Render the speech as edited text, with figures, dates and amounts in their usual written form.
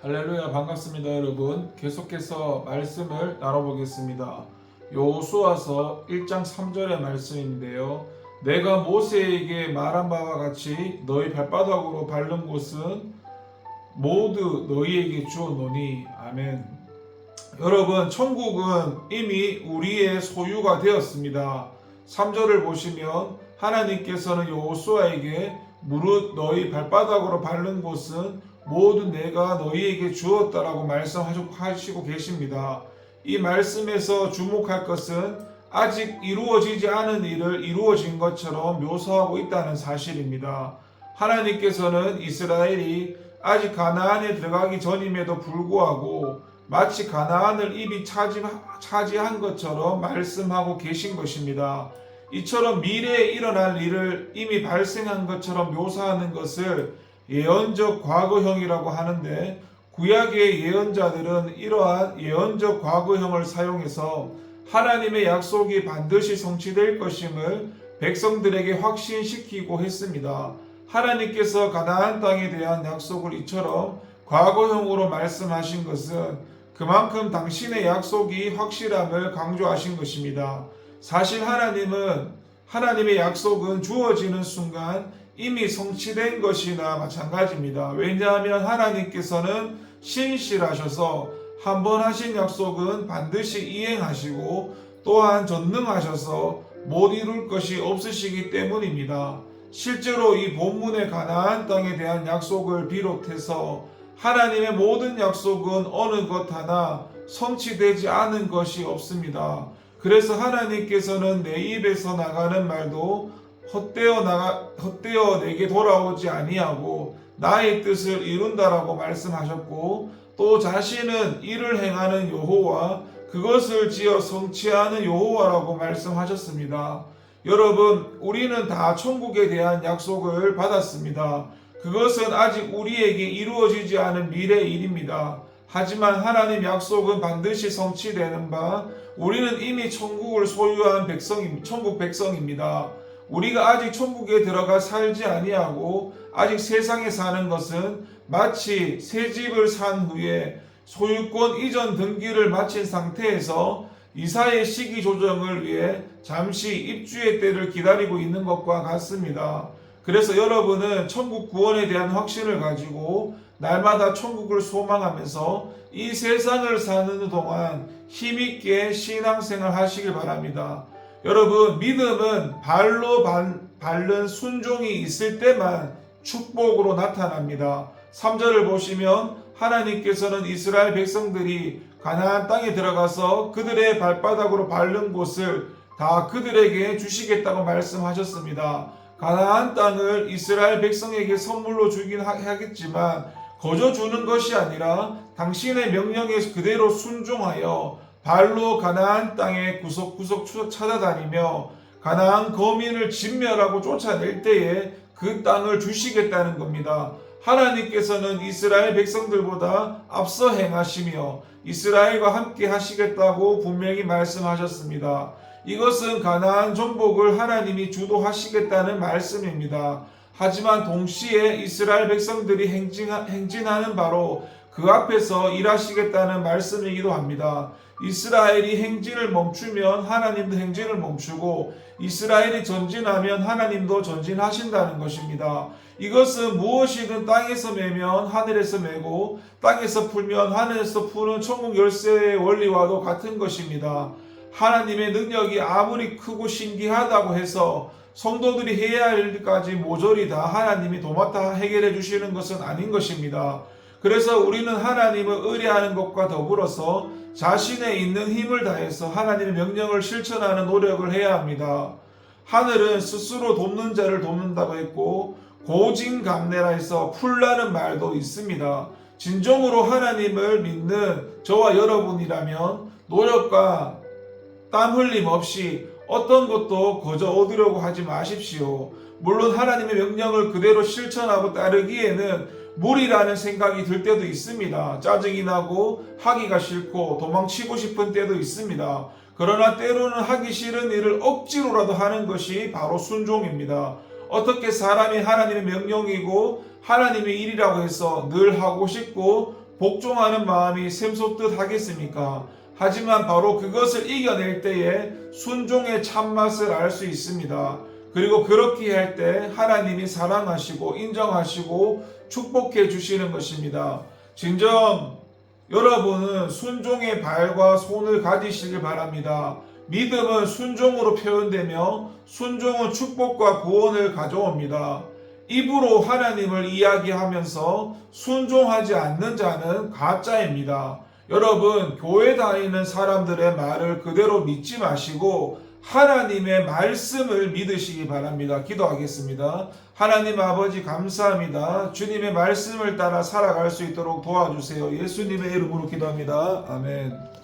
할렐루야, 반갑습니다. 여러분, 계속해서 말씀을 나눠보겠습니다. 여호수아서 1장 3절의 말씀인데요, 내가 모세에게 말한 바와 같이 너희 발바닥으로 밟는 곳은 모두 너희에게 주었노니. 아멘. 여러분, 천국은 이미 우리의 소유가 되었습니다. 3절을 보시면 하나님께서는 여호수아에게 무릇 너희 발바닥으로 밟는 곳은 모두 내가 너희에게 주었다라고 말씀하시고 계십니다. 이 말씀에서 주목할 것은 아직 이루어지지 않은 일을 이루어진 것처럼 묘사하고 있다는 사실입니다. 하나님께서는 이스라엘이 아직 가나안에 들어가기 전임에도 불구하고 마치 가나안을 이미 차지한 것처럼 말씀하고 계신 것입니다. 이처럼 미래에 일어날 일을 이미 발생한 것처럼 묘사하는 것을 예언적 과거형이라고 하는데, 구약의 예언자들은 이러한 예언적 과거형을 사용해서 하나님의 약속이 반드시 성취될 것임을 백성들에게 확신시키고 했습니다. 하나님께서 가나안 땅에 대한 약속을 이처럼 과거형으로 말씀하신 것은 그만큼 당신의 약속이 확실함을 강조하신 것입니다. 사실 하나님의 약속은 주어지는 순간 이미 성취된 것이나 마찬가지입니다. 왜냐하면 하나님께서는 신실하셔서 한 번 하신 약속은 반드시 이행하시고 또한 전능하셔서 못 이룰 것이 없으시기 때문입니다. 실제로 이 본문의 가나안 땅에 대한 약속을 비롯해서 하나님의 모든 약속은 어느 것 하나 성취되지 않은 것이 없습니다. 그래서 하나님께서는 내 입에서 나가는 말도 헛되어 내게 돌아오지 아니하고 나의 뜻을 이룬다라고 말씀하셨고, 또 자신은 이를 행하는 여호와, 그것을 지어 성취하는 여호와라고 말씀하셨습니다. 여러분, 우리는 다 천국에 대한 약속을 받았습니다. 그것은 아직 우리에게 이루어지지 않은 미래 일입니다. 하지만 하나님 약속은 반드시 성취되는 바, 우리는 이미 천국을 소유한 천국 백성입니다. 우리가 아직 천국에 들어가 살지 아니하고 아직 세상에 사는 것은 마치 새 집을 산 후에 소유권 이전 등기를 마친 상태에서 이사의 시기 조정을 위해 잠시 입주의 때를 기다리고 있는 것과 같습니다. 그래서 여러분은 천국 구원에 대한 확신을 가지고 날마다 천국을 소망하면서 이 세상을 사는 동안 힘있게 신앙생활 하시길 바랍니다. 여러분, 믿음은 발로 밟는 순종이 있을 때만 축복으로 나타납니다. 3절을 보시면 하나님께서는 이스라엘 백성들이 가나안 땅에 들어가서 그들의 발바닥으로 밟는 곳을 다 그들에게 주시겠다고 말씀하셨습니다. 가나안 땅을 이스라엘 백성에게 선물로 주긴 하겠지만 거저 주는 것이 아니라 당신의 명령에 그대로 순종하여 발로 가나안 땅에 구석구석 찾아다니며 가나안 거민을 진멸하고 쫓아낼 때에 그 땅을 주시겠다는 겁니다. 하나님께서는 이스라엘 백성들보다 앞서 행하시며 이스라엘과 함께 하시겠다고 분명히 말씀하셨습니다. 이것은 가나안 정복을 하나님이 주도하시겠다는 말씀입니다. 하지만 동시에 이스라엘 백성들이 행진하는 바로 그 앞에서 일하시겠다는 말씀이기도 합니다. 이스라엘이 행진을 멈추면 하나님도 행진을 멈추고 이스라엘이 전진하면 하나님도 전진하신다는 것입니다. 이것은 무엇이든 땅에서 매면 하늘에서 매고 땅에서 풀면 하늘에서 푸는 천국 열쇠의 원리와도 같은 것입니다. 하나님의 능력이 아무리 크고 신기하다고 해서 성도들이 해야 할 일까지 모조리 다 하나님이 도맡아 해결해 주시는 것은 아닌 것입니다. 그래서 우리는 하나님을 의뢰하는 것과 더불어서 자신의 있는 힘을 다해서 하나님의 명령을 실천하는 노력을 해야 합니다. 하늘은 스스로 돕는 자를 돕는다고 했고 고진감래라 해서 풀라는 말도 있습니다. 진정으로 하나님을 믿는 저와 여러분이라면 노력과 땀 흘림 없이 어떤 것도 거저 얻으려고 하지 마십시오. 물론 하나님의 명령을 그대로 실천하고 따르기에는 무리라는 생각이 들 때도 있습니다. 짜증이 나고 하기가 싫고 도망치고 싶은 때도 있습니다. 그러나 때로는 하기 싫은 일을 억지로라도 하는 것이 바로 순종입니다. 어떻게 사람이 하나님의 명령이고 하나님의 일이라고 해서 늘 하고 싶고 복종하는 마음이 샘솟듯 하겠습니까? 하지만 바로 그것을 이겨낼 때에 순종의 참맛을 알 수 있습니다. 그리고 그렇게 할 때 하나님이 사랑하시고 인정하시고 축복해 주시는 것입니다. 진정 여러분은 순종의 발과 손을 가지시길 바랍니다. 믿음은 순종으로 표현되며 순종은 축복과 구원을 가져옵니다. 입으로 하나님을 이야기하면서 순종하지 않는 자는 가짜입니다. 여러분, 교회 다니는 사람들의 말을 그대로 믿지 마시고 하나님의 말씀을 믿으시기 바랍니다. 기도하겠습니다. 하나님 아버지 감사합니다. 주님의 말씀을 따라 살아갈 수 있도록 도와주세요. 예수님의 이름으로 기도합니다. 아멘.